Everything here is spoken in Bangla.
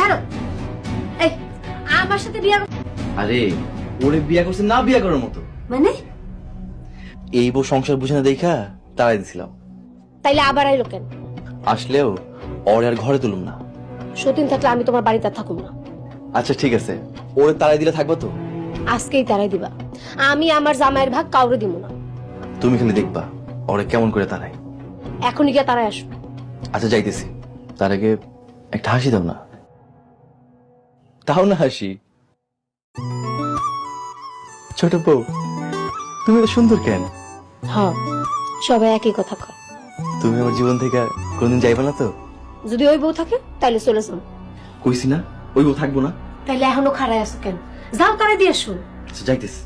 ছাড়ো। এই আমার সাথে বিয়া আরে ওরে বিয়া করছে না বিয়া করার মতো, মানে? এই বউ সংসার বুঝে না দেখা তাড়াই দিছিলাম। তাইলে আবার আইলো কেন? আসলেও ওরে আর ঘরে তুলুম না। সতীন থাকলে আমি তোমার বাড়িতে আর থাকুম না। আচ্ছা ঠিক আছে, ওরে তাড়াই দিলে থাকবো তো? আজকেই তারাই দিবা। আমি আমার জামাইয়ের ভাগ কাউরে দিব না। তুমি খালি দেখবা ওরে কেমন করে তাড়াই। এখনই গিয়ে তারাই আসো। আচ্ছা যাইতেছি, তার আগে একটা হাসি দাও না। তাও না হাসি। ছোট বউ তুমি তো সুন্দর কেন? হ্যাঁ, সবাই একই কথা কয়। তুমি আমার জীবন থেকে আর কোনদিন যাইবা না তো? যদি ওই বউ থাকে তাইলে চলে যাও। কইছি না ওই বউ থাকবো না। তাইলে এখনো খাড়ায় আছো কেন? যাও তারা দিয়ে আসো। আচ্ছা যাইতেছি।